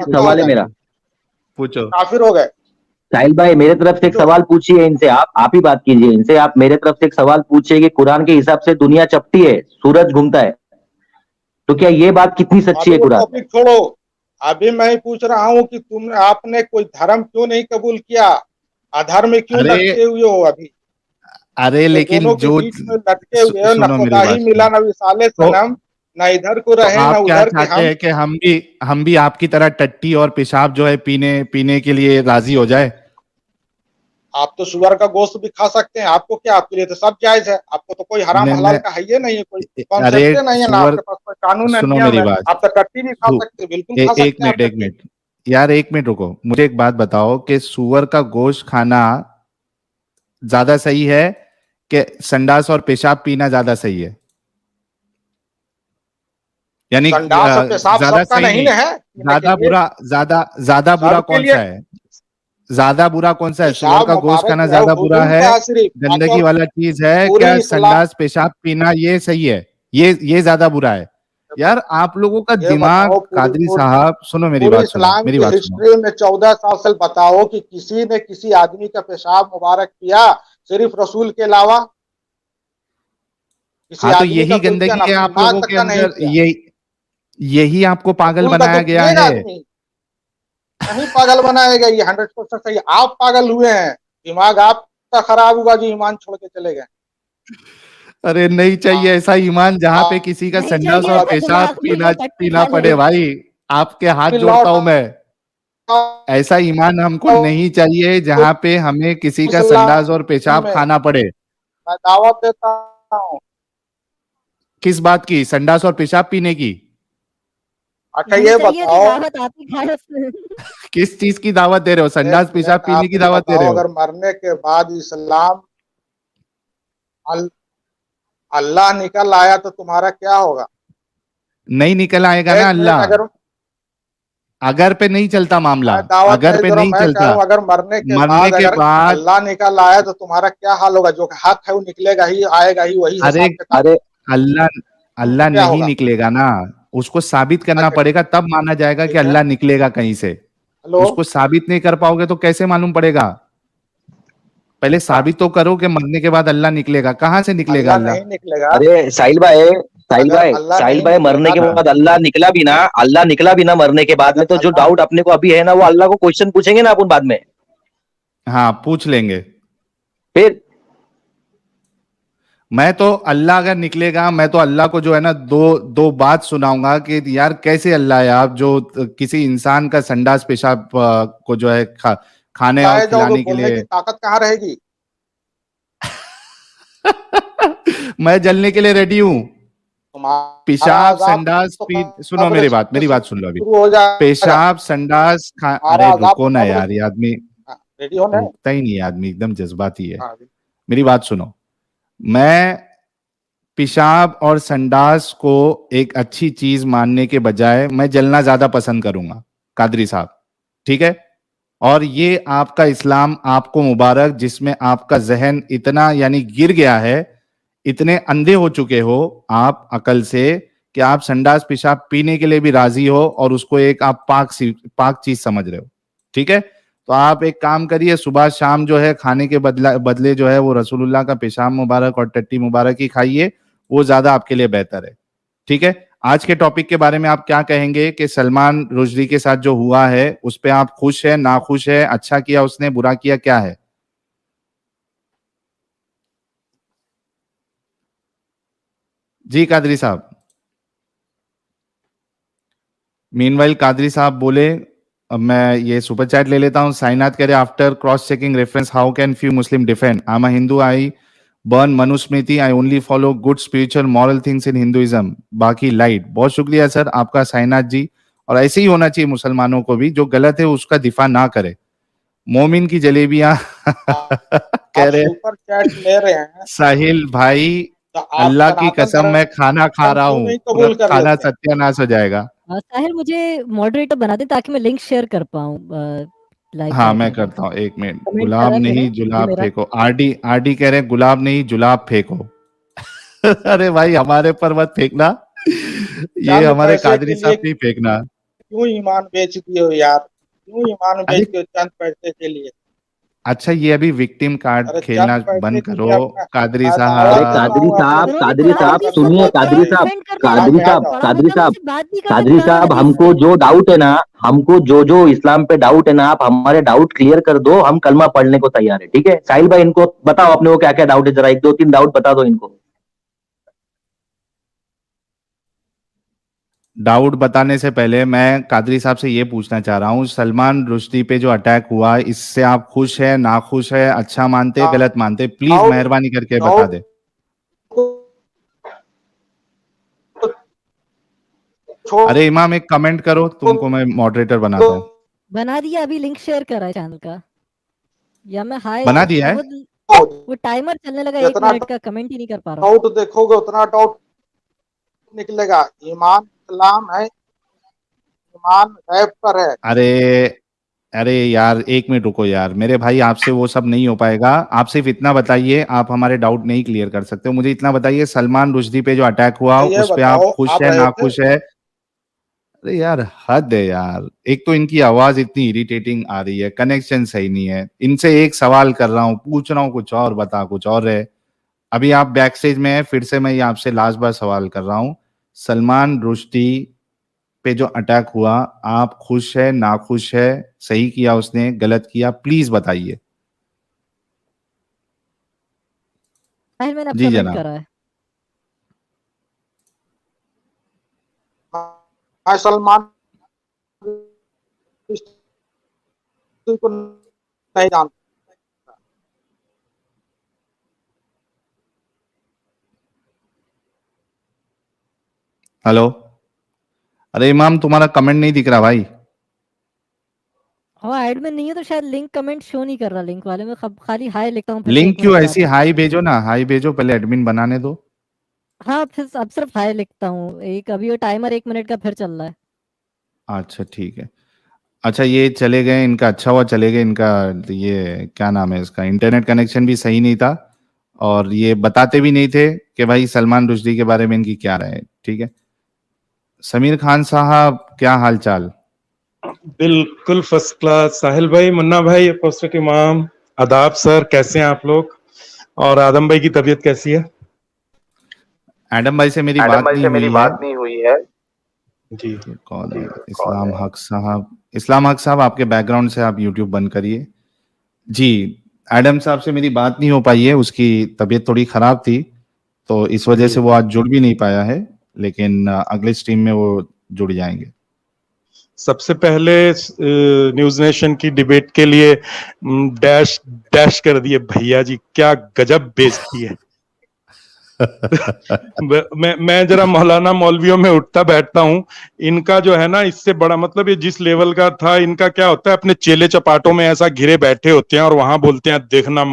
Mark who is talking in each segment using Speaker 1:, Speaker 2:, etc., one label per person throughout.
Speaker 1: कितना
Speaker 2: सवाल
Speaker 1: होता
Speaker 2: है
Speaker 1: है?
Speaker 2: मेरा।
Speaker 3: पूछो।
Speaker 1: काफिर हो गए।
Speaker 2: साहिल भाई मेरे तरफ से एक
Speaker 1: पूछो।
Speaker 2: सवाल पूछिए इनसे, आप ही बात कीजिए इनसे। आप मेरे तरफ से एक सवाल पूछिए कि कुरान के हिसाब से दुनिया चपटी है, सूरज घूमता है, तो क्या ये बात कितनी सच्ची
Speaker 1: अभी
Speaker 2: है
Speaker 1: वो
Speaker 2: कुरान में?
Speaker 1: टॉपिक छोड़ो, अभी मैं ही पूछ रहा हूँ कि आपने कोई धर्म क्यों नहीं कबूल किया, अधर्म क्यों
Speaker 3: अरे
Speaker 1: लटके हुए हो अभी?
Speaker 3: अरे
Speaker 1: ये
Speaker 3: लेकिन
Speaker 1: दोनों के
Speaker 3: जो
Speaker 1: बीच में लटके हुए हो, न
Speaker 3: सुनो मेरी
Speaker 1: खुदा ही
Speaker 3: बात
Speaker 1: मिला
Speaker 3: सुनो।
Speaker 1: न विसाले
Speaker 3: तो
Speaker 1: सनम, न इधर को
Speaker 3: तो
Speaker 1: रहे न
Speaker 3: आप क्या
Speaker 1: उधर के
Speaker 3: चाहते
Speaker 1: हम।
Speaker 3: हैं कि हम भी आपकी तरह टट्टी और पेशाब जो है पीने पीने के लिए राजी हो जाए?
Speaker 1: आप तो सुअर का गोश्त भी खा सकते हैं, आपको क्या, आपके लिए तो सब जायज है, आपको तो कोई हराम हलाल का है ये नहीं है, कोई
Speaker 3: अरे
Speaker 1: कॉन्सेप्ट नहीं है ना,
Speaker 3: सुअर,
Speaker 1: आपके पास कोई कानून है,
Speaker 3: सुनो
Speaker 1: नियम
Speaker 3: मेरी
Speaker 1: है।
Speaker 3: बात।
Speaker 1: आप तो टट्टी भी खा सकते हैं, बिल्कुल खा
Speaker 3: एक
Speaker 1: सकते हैं आप
Speaker 3: मिनट, एक
Speaker 1: टट्टी।
Speaker 3: मिनट यार, एक मिनट रुको। मुझे एक बात बताओ कि सुअर का गोश्त खाना ज्यादा सही है कि संडास और पेशाब पीना ज्यादा सही है? यानी
Speaker 1: संडास और पेशाब
Speaker 3: ज्यादा
Speaker 1: सबका
Speaker 3: सही
Speaker 1: नहीं
Speaker 3: नहीं,
Speaker 1: ना है पीने के
Speaker 3: ज्यादा
Speaker 1: लिए,
Speaker 3: बुरा, ज्यादा बुरा
Speaker 1: सबके
Speaker 3: कौन
Speaker 1: लिए।
Speaker 3: सा है? ज्यादा बुरा कौन सा है? सुअर
Speaker 1: पेशाब
Speaker 3: का गोश्त
Speaker 1: मुबारक
Speaker 3: खाना
Speaker 1: जो है
Speaker 3: ज्यादा बुरा
Speaker 1: हुजूम
Speaker 3: है,
Speaker 1: का है सिर्फ,
Speaker 3: गंदगी वाला चीज है,
Speaker 1: पूरी
Speaker 3: क्या
Speaker 1: इस्लाम।
Speaker 3: संडास पेशाब पीना ये सही है? ये ज्यादा बुरा है? यार आप लोगों का
Speaker 1: ये
Speaker 3: दिमाग,
Speaker 1: बताओ, पूरी
Speaker 3: कादरी
Speaker 1: पूरी
Speaker 3: साहब सुनो मेरी
Speaker 1: पूरी
Speaker 3: बात सुनो,
Speaker 1: इस्लाम
Speaker 3: मेरी
Speaker 1: की
Speaker 3: बात सुनो।
Speaker 1: हिस्ट्री में 14 साल से बताओ कि किसी ने किसी आदमी का पेशाब मुबारक किया, सिर्फ रसूल के अलावा किसी
Speaker 3: हाँ तो
Speaker 1: आदमी का
Speaker 3: यही
Speaker 1: कोई किया ना,
Speaker 3: गंदगी है
Speaker 1: अपनी
Speaker 3: आप
Speaker 1: माँ
Speaker 3: लोगों
Speaker 1: तक
Speaker 3: के
Speaker 1: का नहीं
Speaker 3: अंदर,
Speaker 1: किया।
Speaker 3: यही आपको पागल
Speaker 1: रसूल का
Speaker 3: बनाया
Speaker 1: तो
Speaker 3: गया
Speaker 1: पिएगा
Speaker 3: है।
Speaker 1: आदमी, नहीं पागल बनाएगा, ये 100% सही। आप पागल हुए हैं, दिमाग आपका खराब हुआ जो ईमान छोड़ के चले गए।
Speaker 3: अरे नहीं चाहिए ऐसा ईमान जहां पे किसी का
Speaker 4: नहीं
Speaker 3: संडास
Speaker 4: चाहिए
Speaker 3: और
Speaker 4: ऐसा
Speaker 3: पेशाब
Speaker 4: दिमाग भी
Speaker 3: पीना
Speaker 4: जो टट्टी
Speaker 3: पीना
Speaker 4: खा ले।
Speaker 3: पड़े भाई। आपके हाथ
Speaker 1: अभी
Speaker 3: जोड़ता
Speaker 1: लौट
Speaker 3: हूं मैं, ऐसा ईमान हमको नहीं चाहिए जहां पे हमें किसी का संडास और
Speaker 1: इस्लाम
Speaker 3: पेशाब
Speaker 1: में
Speaker 3: खाना पड़े।
Speaker 1: मैं दावत देता हूँ।
Speaker 3: किस बात की? संडास और पेशाब पीने की?
Speaker 1: अच्छा
Speaker 4: नहीं
Speaker 1: ये
Speaker 4: चाहिए थी
Speaker 1: बताओ,
Speaker 4: दावत, आप ही खाए उसने।
Speaker 3: किस चीज की दावत दे रहे हो?
Speaker 1: एक
Speaker 3: संडास पेशाब
Speaker 1: मिनट
Speaker 3: पीने
Speaker 1: आप
Speaker 3: की
Speaker 1: ये
Speaker 3: दावत दे रहे
Speaker 1: बताओ,
Speaker 3: हो?
Speaker 1: अगर मरने के बाद इस्लाम अल, अल्लाह निकल आया तो तुम्हारा क्या होगा?
Speaker 3: नहीं निकल आएगा ना
Speaker 1: एक मिनट,
Speaker 3: अल्लाह,
Speaker 1: अगर
Speaker 3: अगर पे नहीं चलता मामला,
Speaker 1: मैं दावत
Speaker 3: अगर
Speaker 1: नहीं
Speaker 3: पे
Speaker 1: दे रहा हूं,
Speaker 3: नहीं
Speaker 1: मैं कह रहा
Speaker 3: चलता।
Speaker 1: हूं अगर मरने के
Speaker 3: मरने
Speaker 1: बाद
Speaker 3: के
Speaker 1: अगर
Speaker 3: बाद,
Speaker 1: अल्लाह निकल आया तो तुम्हारा क्या हाल होगा? जो हक है वो निकलेगा ही, आएगा ही, वही
Speaker 3: अरे
Speaker 1: हिसाब किताब
Speaker 2: अरे
Speaker 3: अल्लाह, अल्लाह
Speaker 1: क्या
Speaker 3: नहीं
Speaker 1: होगा?
Speaker 3: निकलेगा ना, उसको साबित करना
Speaker 1: अच्छा
Speaker 3: पड़ेगा तब माना जाएगा कि
Speaker 1: ठीक है।
Speaker 3: अल्लाह निकलेगा कहीं से।
Speaker 1: हेलो,
Speaker 3: उसको साबित नहीं कर पाओगे तो कैसे मालूम पड़ेगा? पहले
Speaker 1: अच्छा
Speaker 3: साबित तो करो कि मरने के बाद अल्लाह निकलेगा। कहाँ से निकलेगा
Speaker 1: अल्लाह
Speaker 3: अल्लाह?
Speaker 1: नहीं निकलेगा,
Speaker 2: अरे साहिल भाई, साहिल
Speaker 1: अगर
Speaker 2: भाई,
Speaker 1: अल्लाह
Speaker 2: साहिल
Speaker 1: नहीं
Speaker 2: भाई, मरने
Speaker 1: निकलेगा
Speaker 2: के
Speaker 1: तो
Speaker 3: हाँ
Speaker 2: बाद अल्लाह निकला भी ना, अल्लाह निकला भी ना मरने के बाद
Speaker 1: अगर
Speaker 2: में, तो जो
Speaker 1: अल्लाह,
Speaker 2: डाउट अपने को अभी है ना, वो अल्लाह को क्वेश्चन पूछेंगे ना अपन बाद में।
Speaker 3: हाँ पूछ लेंगे।
Speaker 2: फिर
Speaker 3: मैं तो अल्लाह अगर निकलेगा, मैं तो अल्लाह को जो है ना दो दो बात सुनाऊंगा कि यार कैसे अल्लाह है आप, जो किसी इंसान का संडास पेशाब को जो है खाने और
Speaker 1: लाए जाओगे,
Speaker 3: खिलाने के
Speaker 1: बोलने की
Speaker 3: लिए।
Speaker 1: ताकत कहाँ रहेगी?
Speaker 3: मैं जलने के लिए रेडी हूं।
Speaker 1: तुम्हारा
Speaker 3: पेशाब
Speaker 1: अजाब
Speaker 3: संडास
Speaker 1: तो
Speaker 3: सुनो
Speaker 1: कब्र
Speaker 3: मेरी
Speaker 1: से
Speaker 3: बात सुन लो अभी।
Speaker 1: शुरू हो जाएगा,
Speaker 3: पेशाब संडास
Speaker 1: तुम्हारा
Speaker 3: अरे
Speaker 1: अजाब
Speaker 3: रुको
Speaker 1: तो
Speaker 3: ना
Speaker 1: कब्र
Speaker 3: यार,
Speaker 1: से।
Speaker 3: ये आदमी
Speaker 1: हाँ, रेडी होने।
Speaker 3: रुकता ही नहीं है, आदमी एकदम जज्बाती है।
Speaker 1: हाँ,
Speaker 3: मेरी बात सुनो। मैं पेशाब और संडास को एक अच्छी चीज मानने के बजाय मैं जलना ज्यादा पसंद करूंगा, कादरी साहब, ठीक है? और ये आपका इस्लाम आपको मुबारक, जिसमें आपका जहन इतना यानी गिर गया है, इतने अंधे हो चुके हो आप अकल से कि आप संडास पेशाब पीने के लिए भी राजी हो और उसको एक आप पाक चीज समझ रहे हो, ठीक है? तो आप एक काम करिए, सुबह शाम जो है खाने के बदले जो है वो रसूलुल्लाह का पेशाब मुबारक और टट्टी मुबारक ही खाइए, वो ज्यादा आपके लिए बेहतर है, ठीक है? आज के टॉपिक के बारे में आप क्या कहेंगे कि सलमान रुश्दी के साथ जो हुआ है उस पे आप खुश है, नाखुश है, अच्छा किया उसने, बुरा किया, क्या है? जी कादरी साहब। मीनवाइल कादरी साहब बोले, अब मैं ये सुपर चैट ले लेता हूं। साइनाथ कह रहे after cross checking reference how can few Muslim defend I am a Hindu, I burn Manusmriti, I only follow good spiritual moral things in Hinduism, बाकी लाइट। बहुत शुक्रिया सर आपका साइनाथ जी। और ऐसे ही होना चाहिए मुसलमानों को भी, जो गलत है उसका दिफा ना करे। मोमिन की जलेबियां कह
Speaker 1: आप
Speaker 3: रहे
Speaker 1: सुपर चैट ले रहे हैं
Speaker 3: साहिल भाई,
Speaker 1: तो आप
Speaker 3: अल्लाह की
Speaker 1: सनातन
Speaker 3: कसम मैं खाना खा
Speaker 1: धर्म
Speaker 3: रहा
Speaker 1: क्यों
Speaker 3: हूँ,
Speaker 1: नहीं
Speaker 3: पूरा
Speaker 1: कबूल कर
Speaker 3: खाना
Speaker 1: लेते हैं?
Speaker 3: सत्यानाश हो जाएगा।
Speaker 4: साहिल मुझे मॉडरेटर बना दे ताकि मैं लिंक शेयर कर पाऊँ लाइव
Speaker 3: हाँ
Speaker 4: बैठ
Speaker 3: मैं
Speaker 4: जाके।
Speaker 3: करता हूँ, एक मिनट।
Speaker 4: कमेंट कर रहा
Speaker 3: गुलाब
Speaker 4: है मेरे,
Speaker 3: नहीं
Speaker 4: ये
Speaker 3: जुलाब
Speaker 4: मेरा।
Speaker 3: फेंको, आरडी आरडी कह रहे हैं गुलाब नहीं जुलाब फेंको। अरे भाई हमारे पर मत फेंकना, ये
Speaker 1: चंद
Speaker 3: हमारे
Speaker 1: पैसे के
Speaker 3: कादरी
Speaker 1: लिए
Speaker 3: साहब पे ही फेंकना।
Speaker 1: क्यों ईमान बेच दिए हो यार, क्यों ईमान
Speaker 3: अरे
Speaker 1: बेच दिए हो चंद पैसे के लिए?
Speaker 3: अच्छा, ये अभी विक्टिम कार्ड
Speaker 1: अरे
Speaker 3: खेलना
Speaker 1: चंद पैसे
Speaker 3: बंद
Speaker 1: के
Speaker 3: करो
Speaker 1: लिए अपना
Speaker 3: कादरी
Speaker 1: दावा
Speaker 2: अरे
Speaker 3: साहब।
Speaker 1: करता हूँ अपने
Speaker 4: उन्होंने
Speaker 2: कादरी
Speaker 4: कुरान
Speaker 2: साहब
Speaker 4: भी
Speaker 1: धर्म
Speaker 2: सुनिए,
Speaker 4: खुद
Speaker 1: के
Speaker 2: कादरी
Speaker 1: लिए।
Speaker 2: साहब,
Speaker 4: डिफेंड कर दिया।
Speaker 1: यहाँ
Speaker 2: कादरी
Speaker 1: पे आ
Speaker 2: साहब,
Speaker 1: जाओ।
Speaker 4: कुरान
Speaker 2: कादरी
Speaker 4: मतलब
Speaker 2: साहब,
Speaker 4: उससे बात नहीं कर
Speaker 2: कादरी
Speaker 4: सकते
Speaker 2: साहब,
Speaker 4: हदीस
Speaker 2: हमको
Speaker 4: से।
Speaker 2: जो डाउट है ना, हमको जो इस्लाम पे डाउट है ना, आप हमारे डाउट क्लियर कर दो, हम कलमा पढ़ने को तैयार है। ठीक है साहिल भाई, इनको बताओ अपने को क्या क्या डाउट है, जरा 1 2 3 डाउट बता दो इनको।
Speaker 3: डाउट बताने से पहले मैं कादरी साहब से ये पूछना चाह रहा हूँ, सलमान रुश्दी पे जो अटैक हुआ, इससे आप खुश है, नाखुश है, अच्छा मानते, गलत मानते? प्लीज
Speaker 1: डाउट
Speaker 3: मेहरबानी करके बता
Speaker 1: डाउट
Speaker 3: दे।
Speaker 1: छोड़
Speaker 3: अरे इमाम, एक कमेंट करो, तुमको मैं मॉडरेटर
Speaker 1: दो।
Speaker 3: बनाता हूँ।
Speaker 4: बना दिया, अभी लिंक शेयर करा है चैनल का, या मैं हाय
Speaker 3: बना दिया है?
Speaker 4: वो टाइमर चलने लगा 1
Speaker 1: जितना
Speaker 4: मिनट का, कमेंट ही नहीं कर पा रहा हूँ।
Speaker 1: डाउट देखोगे उतना डाउट निकलेगा। ईमान इस्लाम है, ईमान गैब पर है।
Speaker 3: अरे अरे यार, 1 मिनट रुको यार मेरे भाई, आपसे वो सब नहीं हो पाएगा। आप सिर्फ इतना बताइए, आप हमारे डाउट नहीं क्लियर कर सकते हो। मुझे इतना बताइए, सलमान रुश्दी पे जो अटैक हुआ,
Speaker 1: ये
Speaker 3: उस पे आप
Speaker 1: बताओ,
Speaker 3: खुश
Speaker 1: आप
Speaker 3: है,
Speaker 1: रहे थे?
Speaker 3: नाखुश है? अरे यार, हद है यार। एक तो इनकी आवाज इतनी इरिटेटिंग आ रही है, कनेक्शन सही नहीं है। इनसे एक सवाल कर रहा हूँ, पूछ रहा हूँ कुछ और, बता कुछ और है। अभी आप बैक स्टेज में है, फिर से मैं ये आपसे लास्ट बार सवाल कर रहा हूँ, सलमान रुश्दी पे जो अटैक हुआ, आप खुश है, नाखुश है? सही किया उसने, गलत किया? प्लीज बताइए।
Speaker 4: साहिल मैंने अब
Speaker 3: जी
Speaker 4: कमेंट
Speaker 3: जनाब।
Speaker 4: करा है।
Speaker 1: मैं सलमान को नहीं जानता।
Speaker 3: हेलो। अरे इमाम, तुम्हारा कमेंट नहीं दिख रहा भाई।
Speaker 4: हाँ, एडमिन नहीं है तो शायद लिंक कमेंट शो नहीं कर रहा। लिंक वाले में खाली हाय लिखता हूँ, फिर से
Speaker 3: लिंक
Speaker 4: 1
Speaker 3: क्यों?
Speaker 4: मिनट
Speaker 3: ऐसी
Speaker 4: बाद।
Speaker 3: हाई भेजो ना, हाई भेजो, पहले एडमिन बनाने दो।
Speaker 4: हाँ, फिर अब सिर्फ हाय लिखता हूँ। एक अभी वो टाइमर 1 मिनट का फिर चल रहा है।
Speaker 3: अच्छा ठीक है। अच्छा, ये चले गए, इनका अच्छा हुआ चले गए। इनका ये क्या नाम है, इसका इंटरनेट कनेक्शन भी सही नहीं था, और ये बताते भी नहीं थे कि भाई सलमान रुश्दी के बारे में इनकी क्या राय है। ठीक है, समीर खान साहब, क्या हाल चाल?
Speaker 5: बिल्कुल फर्स्ट क्लास। साहिल भाई, मुन्ना भाई, अपोस्टेट इमाम, आदाब सर, कैसे हैं आप लोग? और आदम भाई की तबीयत कैसी है?
Speaker 3: एडम भाई से मेरी
Speaker 2: एडम
Speaker 3: बात
Speaker 2: भाई
Speaker 3: नहीं
Speaker 2: से मेरी
Speaker 3: हुई है।
Speaker 2: बात नहीं हुई है।
Speaker 5: जी।
Speaker 3: ये कौन है?
Speaker 2: कौन
Speaker 3: इस्लाम
Speaker 2: है?
Speaker 3: हक साहब। इस्लाम हक साहब, आपके बैकग्राउंड से आप यूट्यूब बंद करिए। जी, एडम साहब से मेरी बात नहीं हो पाई है, उसकी तबीयत थोड़ी खराब थी, तो इस वजह
Speaker 5: जी
Speaker 3: से वो आज जुड़ भी नहीं पाया है, लेकिन अगले स्ट्रीम में वो जुड़ जाएंगे।
Speaker 5: सबसे पहले न्यूज नेशन की डिबेट के लिए डैश डैश कर दिए भैया जी, क्या गजब बेइज्जती है। मैं जरा मौलाना मौलवियों में उठता बैठता हूं। इनका जो है ना, इससे बड़ा मतलब ये जिस लेवल का था, इनका क्या होता है, अपने चेले चपाटों में ऐसा घिरे बैठे होते हैं और वहां बोलते हैं देखना,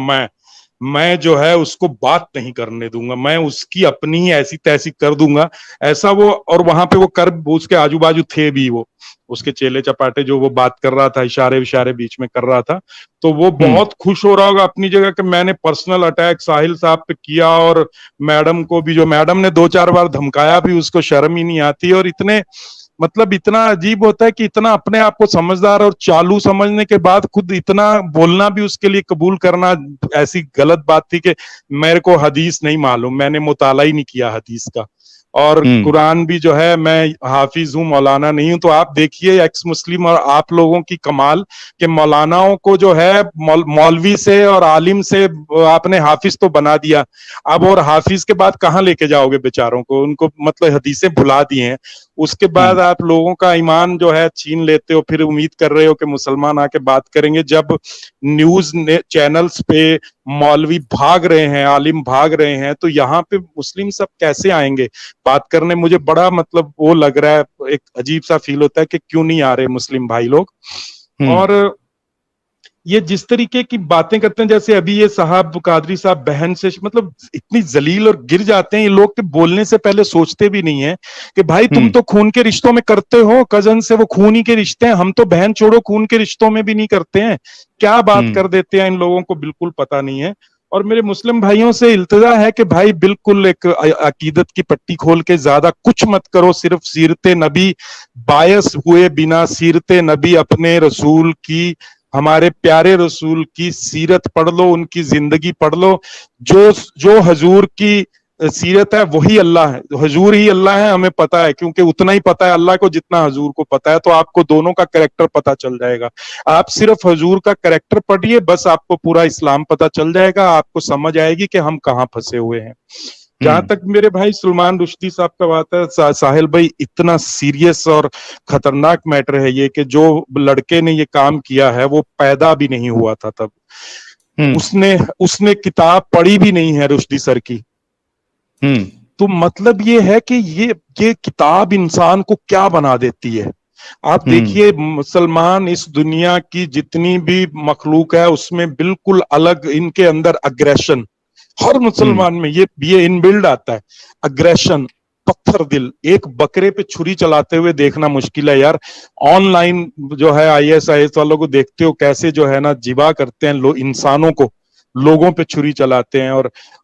Speaker 5: मैं जो है उसको बात नहीं करने दूंगा, मैं उसकी अपनी ही ऐसी तैसी कर दूंगा, ऐसा वो। और वहां पे वो कर, उसके आजू बाजू थे भी वो, उसके चेले चपाटे, जो वो बात कर रहा था, इशारे विशारे बीच में कर रहा था, तो वो बहुत खुश हो रहा होगा अपनी जगह कि मैंने पर्सनल अटैक साहिल साहब पे किया, और मैडम को भी, जो मैडम ने 2 4 बार धमकाया भी, उसको शर्म ही नहीं आती। और इतने मतलब इतना अजीब होता है कि इतना अपने आप को समझदार और चालू समझने के बाद खुद इतना बोलना भी उसके लिए कबूल करना ऐसी गलत बात थी कि मेरे को हदीस नहीं मालूम, मैंने मुताला ही नहीं किया हदीस का, और कुरान भी जो है, मैं हाफिज हूँ, मौलाना नहीं हूं। तो आप देखिए एक्स मुस्लिम और आप लोगों की कमाल के मौलानाओं को जो है मौलवी से और आलिम से आपने हाफिज तो बना दिया, अब और हाफिज के बाद कहाँ लेके जाओगे बेचारों को? उनको मतलब हदीसें भुला दी हैं। उसके बाद आप लोगों का ईमान जो है छीन लेते हो, फिर उम्मीद कर रहे हो कि मुसलमान आके बात करेंगे। जब न्यूज चैनल्स पे मौलवी भाग रहे हैं, आलिम भाग रहे हैं, तो यहाँ पे मुस्लिम सब कैसे आएंगे बात करने? मुझे बड़ा मतलब वो लग रहा है, एक अजीब सा फील होता है कि क्यों नहीं आ रहे मुस्लिम भाई लोग। और ये जिस तरीके की बातें करते हैं, जैसे अभी ये साहब कादरी साहब बहन से मतलब इतनी जलील और गिर जाते हैं ये लोग कि बोलने से पहले सोचते भी नहीं है कि भाई तुम तो खून के रिश्तों में करते हो, कजन से वो खून ही के रिश्ते हैं, हम तो बहन छोड़ो खून के रिश्तों में भी नहीं करते हैं। क्या बात कर देते हैं, इन लोगों को बिल्कुल पता नहीं है। और मेरे मुस्लिम भाइयों से इल्तिजा है कि भाई बिल्कुल एक अकीदत की पट्टी खोल के ज्यादा कुछ मत करो, सिर्फ सीरत नबी बायस हुए बिना सीरत नबी अपने रसूल की, हमारे प्यारे रसूल की सीरत पढ़ लो, उनकी जिंदगी पढ़ लो। जो जो हजूर की सीरत है वही अल्लाह है, हजूर ही अल्लाह है, हमें पता है, क्योंकि उतना ही पता है अल्लाह को जितना हजूर को पता है। तो आपको दोनों का कैरेक्टर पता चल जाएगा। आप सिर्फ हजूर का कैरेक्टर पढ़िए, बस आपको पूरा इस्लाम पता चल जाएगा, आपको समझ आएगी कि हम कहाँ फंसे हुए हैं। जहां तक मेरे भाई सलमान रुश्दी साहब का बात है, साहिल भाई, इतना सीरियस और खतरनाक मैटर है ये कि जो लड़के ने ये काम किया है वो पैदा भी नहीं हुआ था तब। उसने उसने किताब पढ़ी भी नहीं है रुश्दी सर की। तो मतलब ये है कि ये किताब इंसान को क्या बना देती है। आप देखिए, मुसलमान इस दुनिया की जितनी भी मखलूक है उसमें बिल्कुल अलग, इनके अंदर अग्रेशन हर मुसलमान में ये इनबिल्ड आता है, अग्रेशन, पत्थर दिल। एक बकरे पे छुरी चलाते हुए देखना मुश्किल है यार। ऑनलाइन जो है ISIS वालों को देखते हो कैसे जो है ना जिबा करते हैं इंसानों को, लोगों पे छुरी चलाते हैं।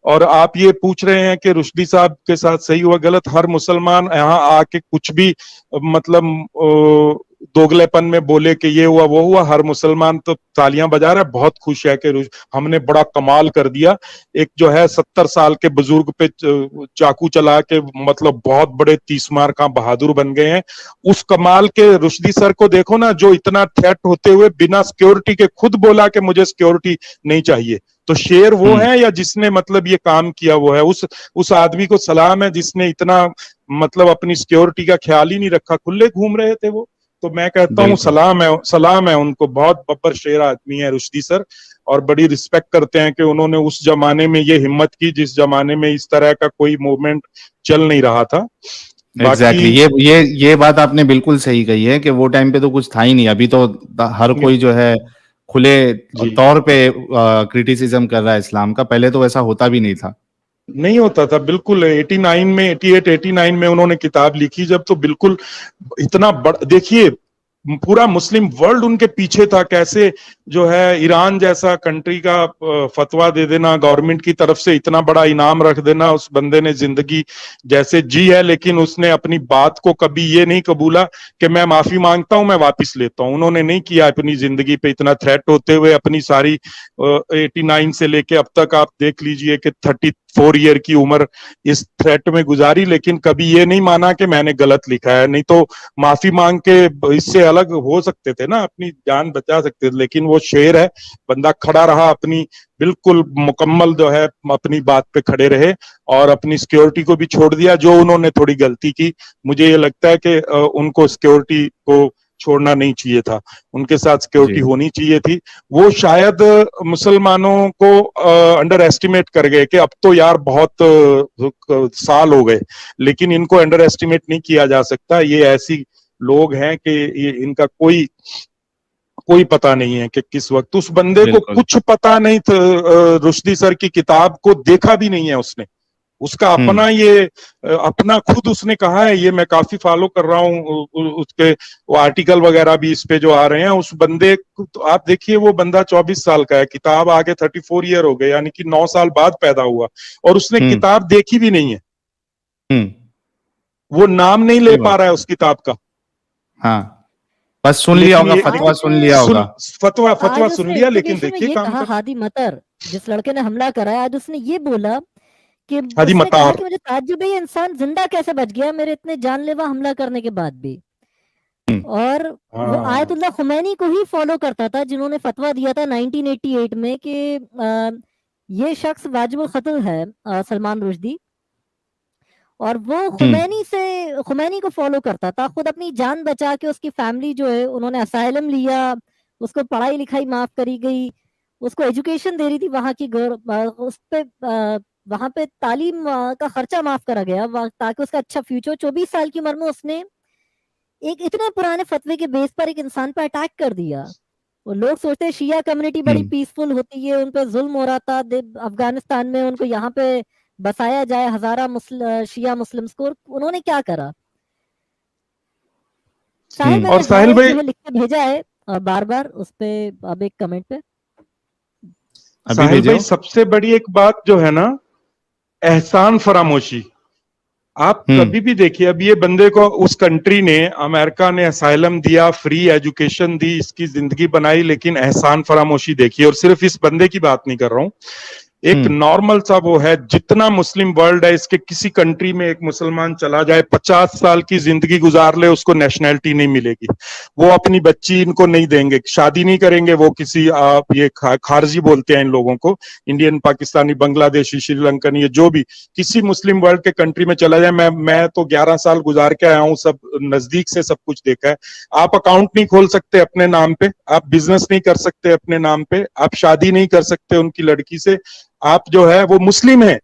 Speaker 5: और आप ये पूछ रहे हैं कि रुश्दी साहब के साथ सही हुआ गलत, हर मुसलमान यहाँ आके कुछ भी मतलब दोगलेपन में बोले कि ये हुआ वो हुआ, हर मुसलमान तो तालियां बजा रहा है, बहुत खुश है कि हमने बड़ा कमाल कर दिया। एक जो है 70 साल के बुजुर्ग पे चाकू चला के मतलब बहुत बड़े 30 मार का बहादुर बन गए हैं। उस कमाल के रुश्दी सर को देखो ना, जो इतना थ्रेट होते हुए बिना सिक्योरिटी के खुद बोला कि मुझे सिक्योरिटी नहीं चाहिए। तो शेर वो है या जिसने मतलब ये काम किया वो है? उस आदमी को सलाम है जिसने इतना मतलब अपनी सिक्योरिटी का ख्याल ही नहीं रखा, खुले घूम रहे थे वो। तो मैं कहता हूँ सलाम है उनको, बहुत बब्बर शेर आदमी है रुश्दी सर, और बड़ी रिस्पेक्ट करते हैं कि उन्होंने उस जमाने में ये हिम्मत की जिस जमाने में इस तरह का कोई मूवमेंट चल नहीं रहा था।
Speaker 3: एग्जैक्टली ये बात आपने बिल्कुल सही कही है कि वो टाइम पे तो कुछ था ही नहीं। अभी तो हर कोई जो है खुले तौर पे क्रिटिसिज्म कर रहा है इस्लाम का, पहले तो वैसा होता भी नहीं था।
Speaker 5: नहीं होता था बिल्कुल। 89 में 89 में उन्होंने किताब लिखी जब, तो बिल्कुल इतना बड़ा, देखिए पूरा मुस्लिम वर्ल्ड उनके पीछे था। कैसे जो है ईरान जैसा कंट्री का फतवा दे देना, गवर्नमेंट की तरफ से इतना बड़ा इनाम रख देना। उस बंदे ने जिंदगी जैसे जी है, लेकिन उसने अपनी बात को कभी ये नहीं कबूला कि मैं माफी मांगता हूं, मैं वापिस लेता हूं। उन्होंने नहीं किया। अपनी जिंदगी पे इतना थ्रेट होते हुए अपनी सारी 89 से लेके अब तक आप देख लीजिए कि 34 ईयर की उम्र इस थ्रेट में गुजारी, लेकिन कभी ये नहीं माना कि मैंने गलत लिखा है। नहीं तो माफी मांग के इससे अलग हो सकते थे ना, अपनी जान बचा सकते थे। लेकिन वो शेर है, बंदा खड़ा रहा, अपनी बिल्कुल मुकम्मल जो है अपनी बात पे खड़े रहे और अपनी सिक्योरिटी को भी छोड़ दिया। जो उन्होंने थोड़ी गलती की, मुझे ये लगता है कि उनको सिक्योरिटी को छोड़ना नहीं चाहिए था, उनके साथ सिक्योरिटी होनी चाहिए थी। वो शायद मुसलमानों को अंडर एस्टिमेट कर गए कि अब तो यार बहुत साल हो गए, लेकिन इनको अंडर एस्टिमेट नहीं किया जा सकता। ये ऐसी लोग हैं कि ये इनका कोई पता नहीं है कि किस वक्त उस बंदे को कुछ पता नहीं था। रुश्दी सर की किताब को देखा भी नहीं है उसने, उसका अपना ये अपना खुद उसने कहा है। ये मैं काफी फॉलो कर रहा हूँ उसके वो आर्टिकल वगैरह भी इस पे जो आ रहे हैं। उस बंदे को तो आप देखिए, वो बंदा 24 साल का है, किताब आगे 34 ईयर हो गए, यानी कि 9 साल बाद पैदा हुआ, और उसने किताब देखी भी नहीं है। वो नाम नहीं ले पा रहा है उस किताब का।
Speaker 3: हाँ, बस सुन लिया होगा, फतवा सुन लिया होगा,
Speaker 5: फतवा सुन लिया, लेकिन देखिए काम
Speaker 4: कहा। हादी मतर जिस लड़के ने हमला करा, आज उसने ये बोला कि
Speaker 5: हादी
Speaker 4: उसने कहा
Speaker 5: मतार
Speaker 4: कि मुझे ताज्जुब है ये इंसान जिंदा कैसे बच गया मेरे इतने जानलेवा हमला करने के बाद भी। और वो आयतुल्लाह खुमैनी को ही फॉलो करता था, जिन्होंने फतवा दिया था 1988 में कि ये शख्स वाजिबुल कत्ल है, सलमान रुश्दी। और वो खुमैनी को फॉलो करता था, खुद अपनी जान बचा के उसकी फैमिली जो है उन्होंने असाइलम लिया, उसको पढ़ाई लिखाई माफ करी गई, उसको एजुकेशन दे रही थी वहां की उस पे वहां पे तालीम का खर्चा माफ करा गया ताकि उसका अच्छा फ्यूचर। 24 साल की उम्र में उसने एक इतने पुराने फतवे के बेस पर एक इंसान पर अटैक कर दिया। वो लोग सोचते हैं शिया कम्युनिटी बड़ी पीसफुल होती है, उन पे जुल्म हो रहा था अफगानिस्तान में, उनको यहाँ पे बसाया जाए हजारा शिया मुस्लिम्स को। उन्होंने क्या करा?
Speaker 5: और साहिल भाई
Speaker 4: लिख के भेजा है बार बार उस पे, अब एक कमेंट पे
Speaker 3: अभी
Speaker 5: साहिल
Speaker 3: भेजे
Speaker 5: भाई
Speaker 3: हो?
Speaker 5: सबसे बड़ी एक बात जो है ना, एहसान फरामोशी। आप कभी भी देखिए, अब ये बंदे को उस कंट्री ने, अमेरिका ने असाइलम दिया, फ्री एजुकेशन दी, इसकी जिंदगी बनाई, लेकिन एहसान फरामोशी देखिए। और सिर्फ इस बंदे की बात नहीं कर रहा हूं, एक नॉर्मल सा वो है, जितना मुस्लिम वर्ल्ड है इसके किसी कंट्री में एक मुसलमान चला जाए 50 साल की जिंदगी गुजार ले, उसको नेशनैलिटी नहीं मिलेगी। वो अपनी बच्ची इनको नहीं देंगे, शादी नहीं करेंगे वो किसी ये खारजी बोलते हैं इन लोगों को, इंडियन, पाकिस्तानी, बांग्लादेशी, श्रीलंकन, ये जो भी किसी मुस्लिम वर्ल्ड के कंट्री में चला जाए। मैं तो 11 साल गुजार के आया हूं, सब नजदीक से सब कुछ देखा है। आप अकाउंट नहीं खोल सकते अपने नाम पे, आप बिजनेस नहीं कर सकते अपने नाम पे, आप शादी नहीं कर सकते उनकी लड़की से, आप जो है वो मुस्लिम है,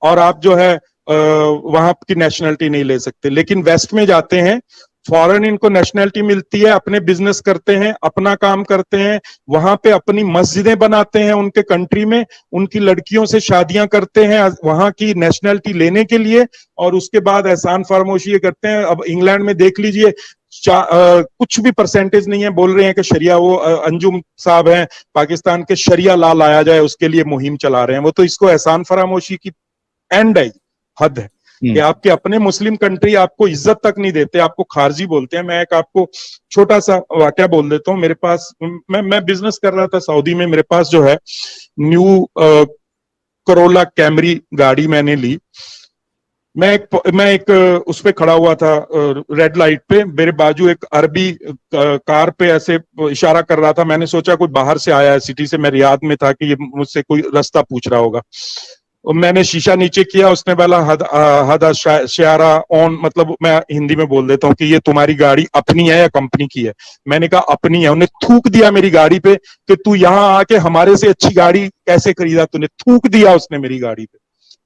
Speaker 5: और आप जो है वहां की नेशनैलिटी नहीं ले सकते। लेकिन वेस्ट में जाते हैं, फॉरेन इनको नेशनैलिटी मिलती है, अपने बिजनेस करते हैं, अपना काम करते हैं, वहां पे अपनी मस्जिदें बनाते हैं उनके कंट्री में, उनकी लड़कियों से शादियां करते हैं वहां की नेशनैलिटी लेने के लिए, और उसके बाद एहसान फरामोशी करते हैं। अब इंग्लैंड में देख लीजिए, कुछ भी परसेंटेज नहीं है, बोल रहे हैं कि शरिया, वो अंजुम साहब हैं पाकिस्तान के, शरिया ला लाया जाए, उसके लिए मुहिम चला रहे हैं वो। तो इसको एहसान फरामोशी की एंड है, हद है कि आपके अपने मुस्लिम कंट्री आपको इज्जत तक नहीं देते, आपको खारजी बोलते हैं। मैं एक आपको छोटा सा वाकया बोल देता हूँ। मेरे पास, मैं बिजनेस कर रहा था सऊदी में, मेरे पास जो है न्यू करोला कैमरी गाड़ी मैंने ली। मैं एक उस पे खड़ा हुआ था रेड लाइट पे, मेरे बाजू एक अरबी कार पे ऐसे इशारा कर रहा था। मैंने सोचा कोई बाहर से आया है सिटी से, मैं रियाद में था, कि ये मुझसे कोई रास्ता पूछ रहा होगा। और मैंने शीशा नीचे किया, उसने बोला हद शारा ऑन, मतलब मैं हिंदी में बोल देता हूँ कि ये तुम्हारी गाड़ी अपनी है या कंपनी की है। मैंने कहा अपनी है। उन्हें थूक दिया मेरी गाड़ी पे कि तू यहाँ आके हमारे से अच्छी गाड़ी कैसे खरीदा तूने, थूक दिया उसने मेरी गाड़ी पे।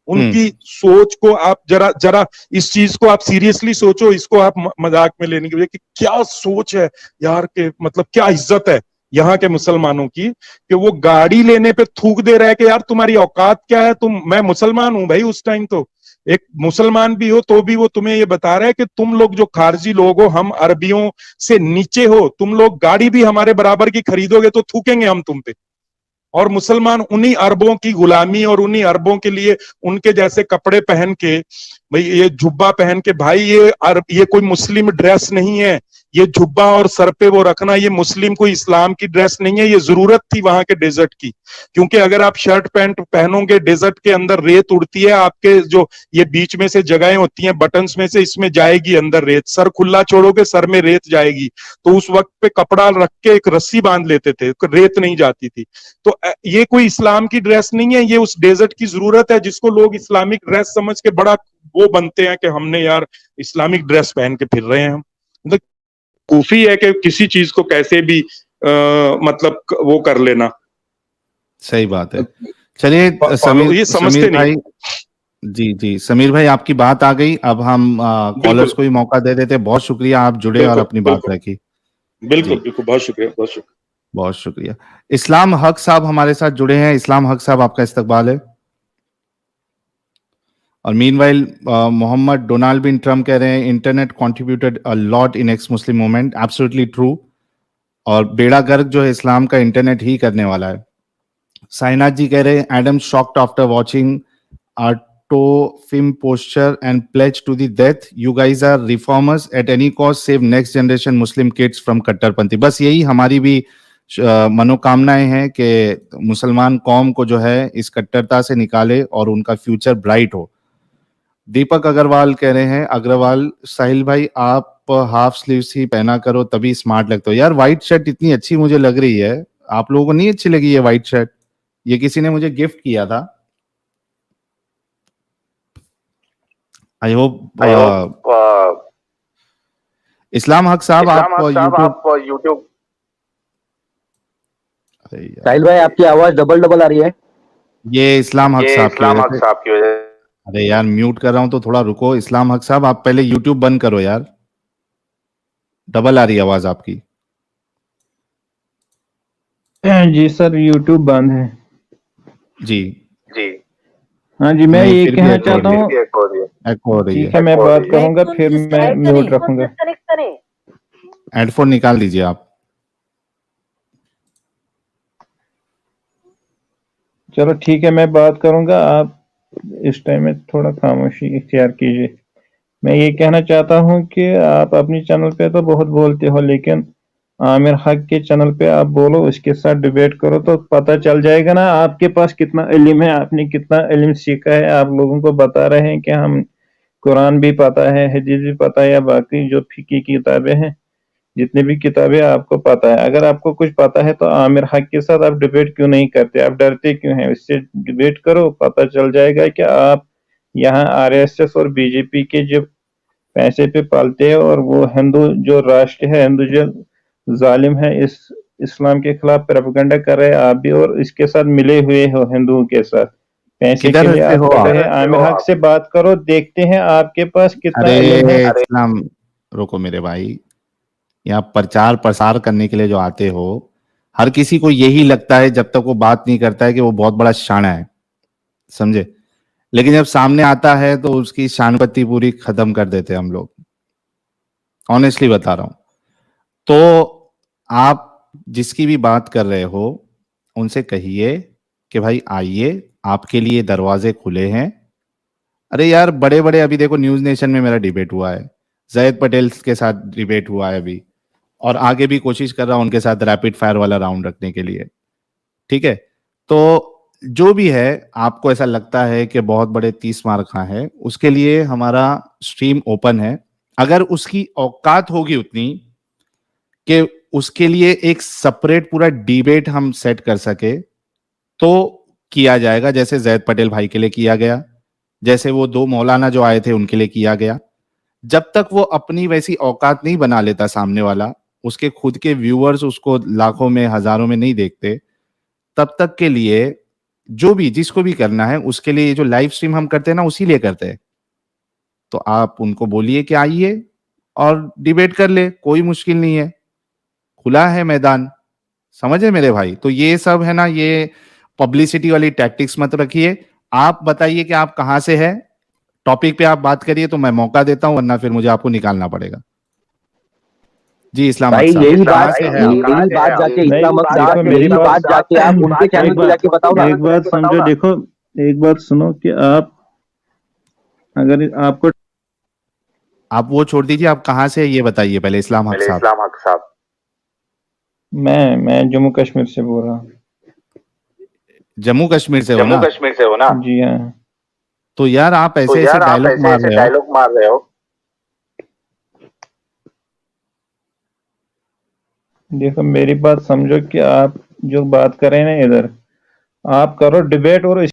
Speaker 5: उनकी सोच को आप जरा इस चीज को आप सीरियसली सोचो, इसको आप मजाक में लेने के लिए कि क्या सोच है यार, के मतलब क्या इज्जत है यहाँ के मुसलमानों की, कि वो गाड़ी लेने पे थूक दे रहा है कि यार तुम्हारी औकात क्या है, मैं मुसलमान हूं भाई। उस टाइम तो एक मुसलमान भी हो तो भी वो तुम्हें ये बता रहा है कि तुम लोग जो खारजी लोग हो, हम अरबियों से नीचे हो, तुम लोग गाड़ी भी हमारे बराबर की खरीदोगे तो थूकेंगे हम तुम पे। और मुसलमान उन्हीं अरबों की गुलामी और उन्हीं अरबों के लिए उनके जैसे कपड़े पहन के, भाई ये जुब्बा पहन के, भाई ये कोई मुस्लिम ड्रेस नहीं है, ये जुब्बा और सर पे वो रखना, ये मुस्लिम कोई इस्लाम की ड्रेस नहीं है, ये जरूरत थी वहां के डेजर्ट की। क्योंकि अगर आप शर्ट पैंट पहनोगे, डेजर्ट के अंदर रेत उड़ती है, आपके जो ये बीच में से जगहें होती हैं बटन्स में से, इसमें जाएगी अंदर रेत, सर खुला छोड़ोगे सर में रेत जाएगी। तो उस वक्त पे कपड़ा रख के एक रस्सी बांध लेते थे, रेत नहीं जाती थी। तो ये कोई इस्लाम की ड्रेस नहीं है, ये उस डेजर्ट की जरूरत है, जिसको लोग इस्लामिक ड्रेस समझ के बड़ा वो बनते हैं कि हमने यार इस्लामिक ड्रेस पहन के फिर रहे हैं हम। मतलब कूफी है कि किसी चीज को कैसे भी मतलब वो कर लेना।
Speaker 3: सही बात है। चलिए समीर भाई, जी समीर भाई, आपकी बात आ गई। अब हम कॉलर्स को भी मौका दे देते। बहुत शुक्रिया, आप जुड़े और अपनी बात रखी।
Speaker 5: बिल्कुल, बहुत शुक्रिया,
Speaker 3: बहुत शुक्रिया। इस्लाम हक साहब हमारे साथ जुड़े हैं। इस्लाम हक साहब, आपका इस्तकबाल है। और मीनवाइल मोहम्मद डोनाल्ड बिन ट्रम्प कह रहे हैं internet contributed a lot in x Muslim movement. Absolutely true. और बेड़ा गर्क जो है इस्लाम का इंटरनेट ही करने वाला है। साइनाथ जी कह रहे हैं एडम शॉक्ड आफ्टर वाचिंग आर्टो film posture and pledge to the death, you guys are reformers at any cost, save next generation Muslim kids from कट्टरपंथी। बस यही हमारी भी मनोकामनाएं हैं कि मुसलमान कौम को जो है इस कट्टरता से निकाले और उनका फ्यूचर ब्राइट हो। दीपक अग्रवाल कह रहे हैं, अग्रवाल साहिल भाई आप हाफ स्लीव्स ही पहना करो तभी स्मार्ट लगते हो। यार व्हाइट शर्ट इतनी अच्छी मुझे लग रही है, आप लोगों को नहीं अच्छी लगी ये व्हाइट शर्ट? ये किसी ने मुझे गिफ्ट किया था। आई होप इस्लाम हक साहब आप यूट्यूब।
Speaker 2: साहिल भाई आपकी आवाज डबल आ रही है।
Speaker 3: ये इस्लाम हक साहब की वजह। अरे यार म्यूट कर रहा हूं तो थोड़ा रुको। इस्लाम हक साहब आप पहले यूट्यूब बंद करो यार, डबल आ रही आवाज आपकी।
Speaker 6: जी सर, यूट्यूब बंद है।
Speaker 3: जी
Speaker 6: हाँ जी, मैं ये कहना चाहता हूँ,
Speaker 3: एको हो रही है।
Speaker 6: ठीक है मैं बात करूंगा फिर मैं म्यूट रखूंगा।
Speaker 3: हेडफोन निकाल दीजिए आप।
Speaker 6: चलो ठीक है, मैं बात करूंगा, आप इस टाइम में थोड़ा खामोशी इख्तियार कीजिए। मैं ये कहना चाहता हूँ कि आप अपनी चैनल पे तो बहुत बोलते हो, लेकिन आमिर हक के चैनल पे आप बोलो, उसके साथ डिबेट करो तो पता चल जाएगा ना आपके पास कितना इल्म है, आपने कितना इल्म सीखा है। आप लोगों को बता रहे हैं कि हम कुरान भी पता है, हदीस भी पता है, या बाकी जो फिकी की किताबें हैं, जितनी भी किताबें आपको पता है। अगर आपको कुछ पता है तो आमिर हक के साथ आप डिबेट क्यों नहीं करते? आप डरते क्यों हैं? उससे डिबेट करो, पता चल जाएगा कि आप यहाँ आरएसएस और बीजेपी के जो पैसे पे पालते हैं, और वो हिंदू जो राष्ट्र है, हिंदू जो जालिम है, इस इस्लाम के खिलाफ प्रोपेगेंडा कर रहे हैं आप भी, और इसके साथ मिले हुए हो हिंदुओं के साथ। पैसे के
Speaker 3: किधर
Speaker 6: लिए
Speaker 3: से
Speaker 6: आप
Speaker 3: हो
Speaker 6: कर
Speaker 3: आप?
Speaker 6: रहे हैं। आमिर हक से बात करो, देखते हैं आपके पास कितना इल्म है।
Speaker 3: अरे इस्लाम, रुको मेरे भाई, यहाँ प्रचार प्रसार करने के लिए जो आते हो, हर किसी को यही लगता है जब तक वो बात नहीं करता है कि वो बहुत बड़ा शाना है, समझे? लेकिन जब सामने आता है तो उसकी शानपत्ती पूरी खत्म कर देते हैं हम लोग, ऑनेस्टली बता रहा हूं। तो आप जिसकी भी बात कर रहे हो उनसे कहिए कि भाई आइए, आपके लिए दरवाजे खुले हैं। अरे यार, बड़े बड़े, अभी देखो न्यूज नेशन में मेरा डिबेट हुआ है, जैद पटेल के साथ डिबेट हुआ है अभी, और आगे भी कोशिश कर रहा हूं उनके साथ रैपिड फायर वाला राउंड रखने के लिए, ठीक है? तो जो भी है, आपको ऐसा लगता है कि बहुत बड़े 30 मार खा है, उसके लिए हमारा स्ट्रीम ओपन है। अगर उसकी औकात होगी उतनी कि उसके लिए एक सेपरेट पूरा डिबेट हम सेट कर सके, तो किया जाएगा, जैसे जैद पटेल भाई के लिए किया गया, जैसे वो 2 मौलाना जो आए थे उनके लिए किया गया। जब तक वो अपनी वैसी औकात नहीं बना लेता सामने वाला, उसके खुद के व्यूअर्स उसको लाखों में हजारों में नहीं देखते, तब तक के लिए जो भी जिसको भी करना है उसके लिए, ये जो लाइव स्ट्रीम हम करते हैं ना, उसी लिए करते हैं। तो आप उनको बोलिए कि आइए और डिबेट कर ले, कोई मुश्किल नहीं है, खुला है मैदान, समझे मेरे भाई? तो ये सब है ना, ये पब्लिसिटी वाली टैक्टिक्स मत रखिए। आप बताइए कि आप कहां से हैं, टॉपिक पे आप बात करिए तो मैं मौका देता हूं, वरना फिर मुझे आपको निकालना पड़ेगा। जी इस्लाम
Speaker 2: भाई
Speaker 3: साहब,
Speaker 2: यही
Speaker 3: कहां
Speaker 2: बात,
Speaker 3: से है आप?
Speaker 2: यही बात जाके
Speaker 6: नहीं,
Speaker 2: इस्लाम साहब,
Speaker 6: देखो मेरी
Speaker 2: यही बात जाके आप उनके चैनल पे जाके बताओ ना।
Speaker 6: एक बात समझो, देखो एक बात सुनो कि आप, अगर आपको,
Speaker 3: आप वो छोड़ दीजिए, आप कहां से है ये बताइए पहले, इस्लाम हक साहब।
Speaker 6: मैं जम्मू कश्मीर से बोल रहा हूँ।
Speaker 3: जम्मू कश्मीर से हो ना?
Speaker 6: जी हाँ।
Speaker 3: तो यार आप ऐसे ऐसे डायलॉग मार रहे हो।
Speaker 6: देखो मेरी बात समझो कि आप जो बात कर रहे हैं ना, इधर आप करो डिबेट, और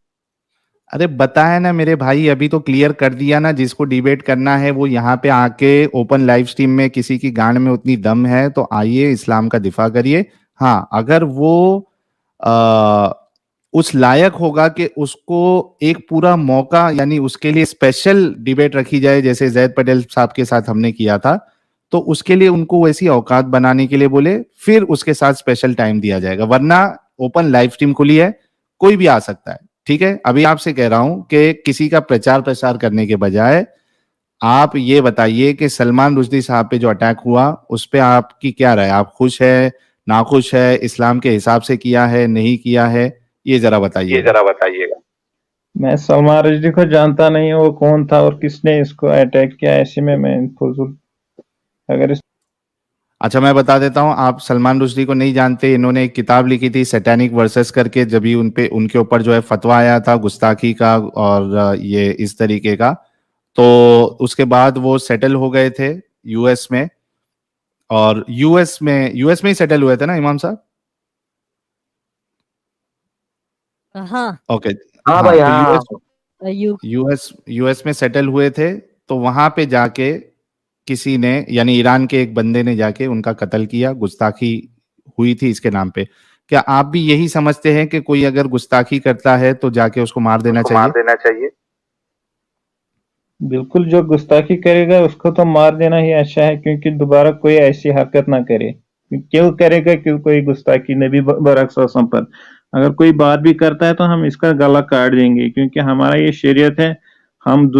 Speaker 3: अरे बताया ना मेरे भाई, अभी तो क्लियर कर दिया ना, जिसको डिबेट करना है वो यहाँ पे आके ओपन लाइव स्ट्रीम में, किसी की गांड में उतनी दम है तो आइए, इस्लाम का दिफा करिए। हाँ, अगर वो उस लायक होगा कि उसको एक पूरा मौका, यानी उसके लिए स्पेशल डिबेट रखी जाए, जैसे जैद पटेल साहब के साथ हमने किया था, तो उसके लिए उनको वैसी औकात बनाने के लिए बोले, फिर उसके साथ स्पेशल टाइम दिया जाएगा। वरना ओपन लाइव स्ट्रीम खुली है, कोई भी आ सकता है, ठीक है? अभी आपसे कह रहा हूं कि किसी का प्रचार प्रसार करने के बजाय आप ये बताइए कि सलमान रुश्दी साहब पे जो अटैक हुआ, उस पे आपकी क्या राय? आप खुश है, नाखुश है, इस्लाम के हिसाब से किया है, नहीं किया है, ये जरा बताइएगा।
Speaker 6: मैं सलमान रुश्दी को जानता नहीं हूँ, वो कौन था और किसने इसको अटैक किया, ऐसे में मैं फजूल, अगर इस
Speaker 3: अच्छा, मैं बता देता हूं, आप सलमान रुश्दी को नहीं जानते। इन्होंने एक किताब लिखी थी सैटेनिक वर्सेस करके, जब भी उनके ऊपर जो है फतवा आया था गुस्ताखी का और ये इस तरीके का, तो उसके बाद वो सेटल हो गए थे यूएस में, और यूएस में ही सेटल हुए थे ना इमाम साहब?
Speaker 4: हाँ
Speaker 3: ओके।
Speaker 2: हाँ
Speaker 3: हाँ,
Speaker 2: भाई,
Speaker 3: तो
Speaker 2: हाँ।
Speaker 3: यूएस में सेटल हुए थे, तो वहां पे जाके किसी ने, यानी ईरान के एक बंदे ने जाके उनका कत्ल किया, गुस्ताखी हुई थी इसके नाम पे। क्या आप भी यही समझते हैं कि कोई अगर गुस्ताखी करता है तो जाके उसको मार देना चाहिए?
Speaker 6: बिल्कुल, जो गुस्ताखी करेगा उसको तो मार देना ही अच्छा है, क्योंकि दोबारा कोई ऐसी हरकत ना करे। क्यों करेगा, क्यों कोई गुस्ताखी नबी बरक सल्लल्लाहु पर? अगर कोई बात भी करता है तो हम इसका गला काट देंगे, क्योंकि हमारा ये शरीयत है। हम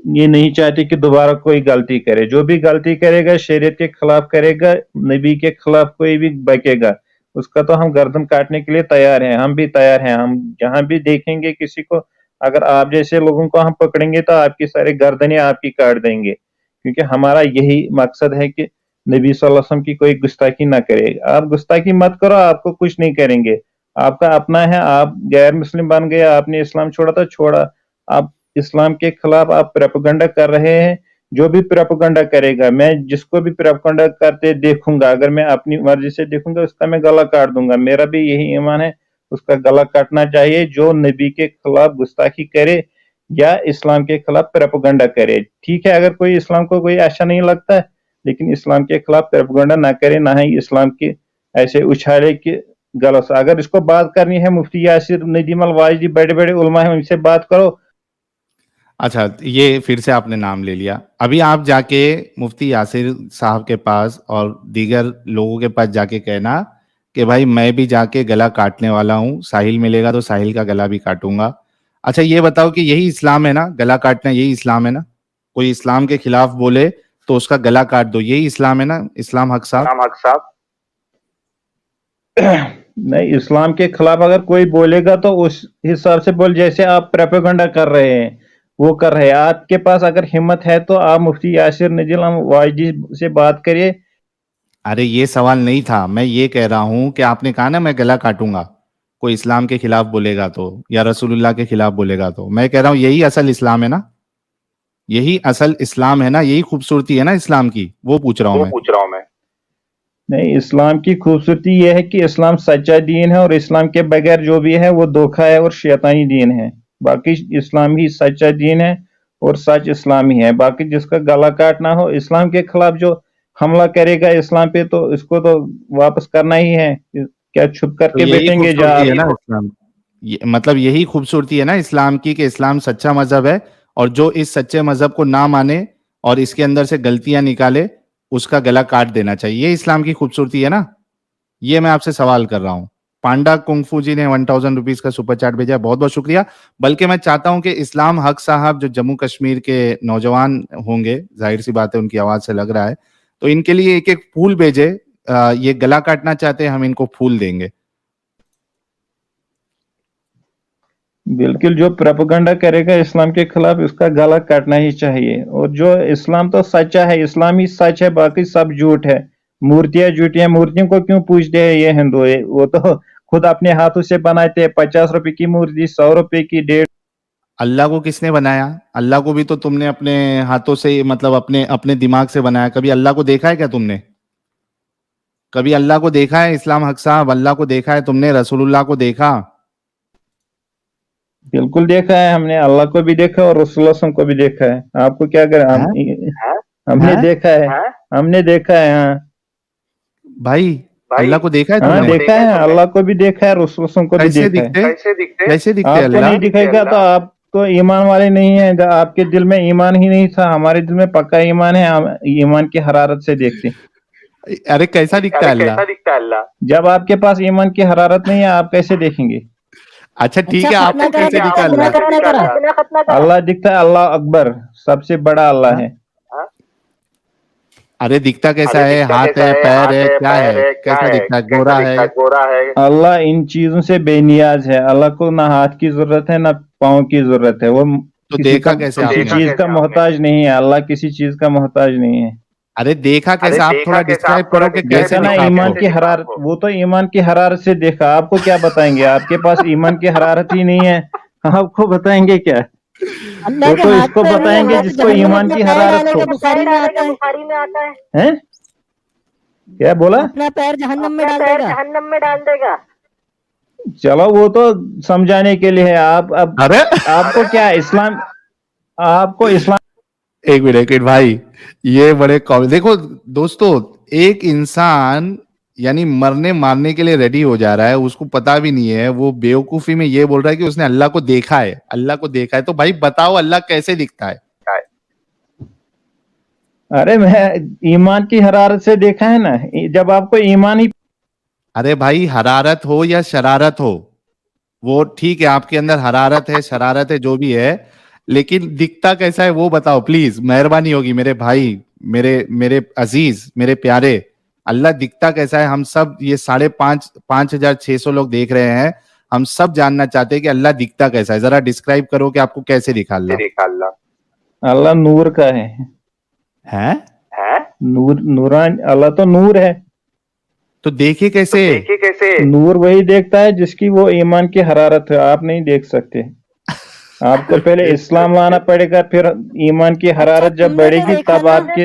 Speaker 6: ये नहीं चाहते कि दोबारा कोई गलती करे। जो भी गलती करेगा शरीयत के खिलाफ करेगा, नबी के खिलाफ कोई भी बकेगा, उसका तो हम गर्दन काटने के लिए तैयार हैं, हम भी तैयार हैं। हम जहां भी देखेंगे किसी को, अगर आप जैसे लोगों को हम पकड़ेंगे तो आपकी सारी गर्दनें आपकी काट देंगे, क्योंकि हमारा यही मकसद है कि नबी सल्लल्लाहु अलैहि वसल्लम की कोई गुस्ताखी ना करे। आप गुस्ताखी मत करो, आपको कुछ नहीं करेंगे, आपका अपना है। आप गैर मुस्लिम बन गए, आपने इस्लाम छोड़ा तो छोड़ा, आप इस्लाम के खिलाफ आप प्रोपेगेंडा कर रहे हैं। जो भी प्रोपेगेंडा करेगा, मैं जिसको भी प्रोपेगेंडा करते देखूंगा, अगर मैं अपनी मर्जी से देखूंगा, उसका मैं गला काट दूंगा। मेरा भी यही ईमान है, उसका गला काटना चाहिए जो नबी के खिलाफ गुस्ताखी करे या इस्लाम के खिलाफ प्रोपेगेंडा करे। ठीक है, अगर कोई इस्लाम को कोई अच्छा नहीं लगता है, लेकिन इस्लाम के खिलाफ प्रोपेगेंडा ना करे, ना ही इस्लाम के ऐसे उछाले कि गलत। अगर इसको बात करनी है, मुफ्ती यासिर नदीम अल वाइजी बड़े बड़े उलमा है, उनसे बात करो।
Speaker 3: अच्छा, ये फिर से आपने नाम ले लिया। अभी आप जाके मुफ्ती यासिर साहब के पास और दीगर लोगों के पास जाके कहना कि भाई मैं भी जाके गला काटने वाला हूँ, साहिल मिलेगा तो साहिल का गला भी काटूंगा। अच्छा ये बताओ कि यही इस्लाम है ना, गला काटना यही इस्लाम है ना? कोई इस्लाम के खिलाफ बोले तो उसका गला काट दो, यही इस्लाम है ना? इस्लाम हक साहब।
Speaker 6: नहीं, इस्लाम के खिलाफ अगर कोई बोलेगा तो उस हिसाब से बोल, जैसे आप प्रोपेगेंडा कर रहे हैं वो कर रहे हैं। आपके पास अगर हिम्मत है तो आप मुफ्ती यासिर नदीम वाइजी से बात करिए।
Speaker 3: अरे ये सवाल नहीं था, मैं ये कह रहा हूं कि आपने कहा ना मैं गला काटूंगा कोई इस्लाम के खिलाफ बोलेगा तो, या रसूलुल्लाह के खिलाफ बोलेगा तो। मैं कह रहा हूं यही असल इस्लाम है ना, यही असल इस्लाम है ना, यही खूबसूरती है ना इस्लाम की, वो पूछ रहा हूं मैं।
Speaker 6: नहीं, इस्लाम की खूबसूरती यह है कि इस्लाम सच्चा दीन है, और इस्लाम के बगैर जो भी है वो धोखा है और शैतानी दीन है। बाकी इस्लाम ही सच्चा दीन है और सच इस्लाम ही है। बाकी जिसका गला काटना हो, इस्लाम के खिलाफ जो हमला करेगा इस्लाम पे, तो इसको तो वापस करना ही है। क्या छुप
Speaker 3: तो
Speaker 6: करके
Speaker 3: यही
Speaker 6: बैठेंगे?
Speaker 3: खूबसूरती है ना इस्लाम, मतलब यही खूबसूरती है ना इस्लाम की कि इस्लाम सच्चा मजहब है, और जो इस सच्चे मजहब को ना माने और इसके अंदर से गलतियां निकाले उसका गला काट देना चाहिए। ये इस्लाम की खूबसूरती है ना? ये मैं आपसे सवाल कर रहा हूं। पांडा कुंफू जी ने 1000 रुपीज का सुपर चैट भेजा, बहुत बहुत शुक्रिया। बल्कि मैं चाहता हूं कि इस्लाम हक साहब जो जम्मू कश्मीर के नौजवान होंगे, जाहिर सी बात है उनकी आवाज से लग रहा है, तो इनके लिए एक एक फूल भेजे। ये गला काटना चाहते हैं, हम इनको फूल देंगे।
Speaker 6: बिल्कुल, जो प्रोपेगेंडा करेगा इस्लाम के खिलाफ उसका गला काटना ही चाहिए। और जो इस्लाम तो सच्चा है, इस्लाम ही सच है, बाकी सब झूठ है। मूर्तियां झूठी हैं, मूर्तियों को क्यों पूजते हैं ये हिंदू? वो तो खुद अपने हाथों से बनाते हैं। 50 रुपए की मूर्ति, 100 रुपए की, 150।
Speaker 3: अल्लाह को किसने बनाया? अल्लाह को भी तो तुमने अपने हाथों से, मतलब अपने अपने दिमाग से बनाया। कभी अल्लाह को देखा है क्या तुमने? कभी अल्लाह को देखा है इस्लाम हक साहब? अल्लाह को देखा है तुमने? रसूलुल्लाह को देखा?
Speaker 6: बिल्कुल देखा है हमने, अल्लाह को भी देखा और रसूलुल्लाह को भी देखा है। आपको क्या करें? हमने देखा है, हमने देखा है। हाँ
Speaker 3: भाई अल्लाह को देखा है
Speaker 6: हाँ,
Speaker 3: तुमने?
Speaker 6: देखा है, अल्लाह को भी देखा है, रसूलुल्लाह को भी
Speaker 3: कैसे
Speaker 6: देखा है।
Speaker 3: दिखते? कैसे दिखते
Speaker 6: आपको
Speaker 3: अल्लाह?
Speaker 6: नहीं दिखेगा तो आप तो ईमान वाले नहीं है। आपके दिल में ईमान ही नहीं था, हमारे दिल में पक्का ईमान है। हम ईमान की हरारत से देखते।
Speaker 3: अरे कैसा दिखता है अल्लाह?
Speaker 6: जब आपके पास ईमान की हरारत नहीं है, आप कैसे देखेंगे?
Speaker 3: अच्छा ठीक है, आपको
Speaker 4: खतना करा
Speaker 3: कैसे
Speaker 4: तो
Speaker 3: दिखता है
Speaker 4: बिना
Speaker 3: अल्लाह?
Speaker 4: खतना करा।
Speaker 6: अल्लाह दिखता है, अल्लाह अकबर, सबसे बड़ा अल्लाह है।
Speaker 3: अरे दिखता कैसा है? हाथ है, पैर है, क्या है? कैसा दिखता है? गोरा है?
Speaker 6: अल्लाह इन चीजों से बेनियाज है। अल्लाह को ना हाथ की जरूरत है, ना पाँव की जरूरत है। वो
Speaker 3: तो
Speaker 6: किसी
Speaker 3: देखा
Speaker 6: का
Speaker 3: कैसे
Speaker 6: किसी
Speaker 3: आपने?
Speaker 6: चीज का मोहताज नहीं है। अल्लाह किसी चीज का मोहताज नहीं है।
Speaker 3: अरे देखा कैसे? आप थोड़ा डिस्क्राइब करो कि कैसे
Speaker 6: देखा ना,
Speaker 3: दिखा
Speaker 6: ईमान
Speaker 3: आपको?
Speaker 6: की हरारत, वो तो ईमान की हरारत से देखा। आपको क्या बताएंगे? आपके पास ईमान की हरारत ही नहीं है, आपको बताएंगे क्या?
Speaker 4: अल्लाह
Speaker 6: वो
Speaker 4: के
Speaker 6: तो
Speaker 4: हाथ
Speaker 6: इसको
Speaker 4: पैर नहीं,
Speaker 6: बताएंगे
Speaker 4: अल्लाह तो
Speaker 6: जिसको
Speaker 4: जहन्नम
Speaker 6: ईमान
Speaker 4: अपना
Speaker 6: की
Speaker 4: पैर
Speaker 6: हरारत
Speaker 4: डालेगा,
Speaker 6: हो।
Speaker 4: बुखारी में आता है।
Speaker 6: हैं? क्या बोला?
Speaker 4: अपना पैर जहन्नम में डाल देगा।
Speaker 6: चलो वो तो समझाने के लिए है। आप अब
Speaker 3: अरे
Speaker 6: आपको क्या इस्लाम, आपको इस्लाम
Speaker 3: एक मिनट भाई, ये बड़े देखो दोस्तों, एक इंसान यानी मरने मारने के लिए रेडी हो जा रहा है, उसको पता भी नहीं है, वो बेवकूफी में ये बोल रहा है कि उसने अल्लाह को देखा है। अल्लाह को देखा है तो भाई बताओ अल्लाह कैसे दिखता है?
Speaker 6: अरे मैं ईमान की हरारत से देखा है ना। जब आपको ईमान ही,
Speaker 3: अरे भाई हरारत हो या शरारत हो, वो ठीक है, आपके अंदर हरारत है, शरारत है, जो भी है, लेकिन दिखता कैसा है वो बताओ प्लीज, मेहरबानी होगी मेरे भाई, मेरे मेरे अजीज, मेरे प्यारे, अल्लाह दिखता कैसा है? हम सब ये 5,600 लोग देख रहे हैं, हम सब जानना चाहते हैं कि अल्लाह दिखता कैसा है। जरा डिस्क्राइब करो कि आपको कैसे दिखा अल्लाह।
Speaker 6: अल्लाह नूर का है।
Speaker 3: हैं?
Speaker 6: नूर, नूरान, अल्लाह तो नूर है।
Speaker 3: तो देखे कैसे?
Speaker 6: नूर वही देखता है जिसकी वो ईमान की हरारत है, आप नहीं देख सकते। आपको पहले इस्लाम लाना पड़ेगा, फिर ईमान की हरारत जब
Speaker 4: तुमने तो
Speaker 6: बढ़ेगी
Speaker 4: देखा
Speaker 6: तब
Speaker 4: ना?
Speaker 6: आपके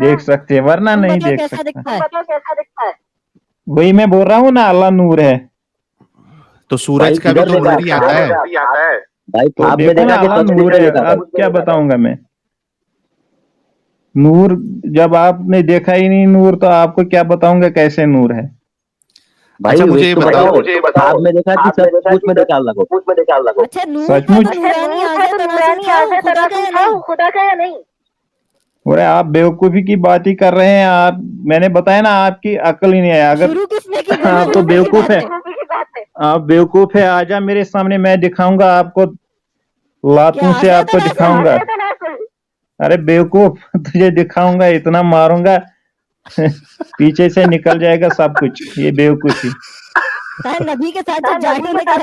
Speaker 6: देख सकते हैं, वरना
Speaker 4: तुम
Speaker 6: नहीं
Speaker 4: बताओ
Speaker 6: देख
Speaker 4: कैसा
Speaker 6: सकते।
Speaker 4: दिखता है?
Speaker 6: वही मैं बोल रहा हूँ ना, अल्लाह नूर है।
Speaker 3: तो सूरज
Speaker 2: भाई
Speaker 3: का भी
Speaker 2: किधर
Speaker 3: तो
Speaker 2: देखा?
Speaker 3: नूर ही आता है।
Speaker 2: भाई
Speaker 6: तो
Speaker 2: ख्वाब में
Speaker 6: देखो ना,
Speaker 2: देखा कि
Speaker 6: अल्लाह
Speaker 2: तस्वीर
Speaker 6: नूर
Speaker 2: में
Speaker 6: है।
Speaker 2: देखा?
Speaker 6: अब क्या बताऊंगा मैं? नूर जब आपने देखा ही नहीं नूर, तो आपको क्या बताऊंगा कैसे नूर है?
Speaker 2: भाई
Speaker 3: अच्छा, मुझे
Speaker 2: एक
Speaker 3: ये
Speaker 2: तो
Speaker 3: बताओ।
Speaker 2: ख्वाब में देखा कि सब कुछ में देखा अल्लाह को?
Speaker 4: अच्छा, नूर
Speaker 6: सचमुच?
Speaker 4: था तो नूरानी आज़ा तनाज़ुल खुदा का या नहीं?
Speaker 6: अरे आप बेवकूफी की बात ही कर रहे हैं। आप, मैंने बताया ना, आपकी अकल ही नहीं है। अगर
Speaker 4: शुरू किसने की?
Speaker 6: आप तो बेवकूफ है, आप बेवकूफ है। आजा मेरे सामने, मैं दिखाऊंगा आपको, लातों से आपको दिखाऊंगा। अरे बेवकूफ, तुझे दिखाऊंगा, इतना मारूंगा पीछे से निकल जाएगा सब कुछ। ये बेवकूफी।
Speaker 4: नबी के साथ जब जाहिल ने कहा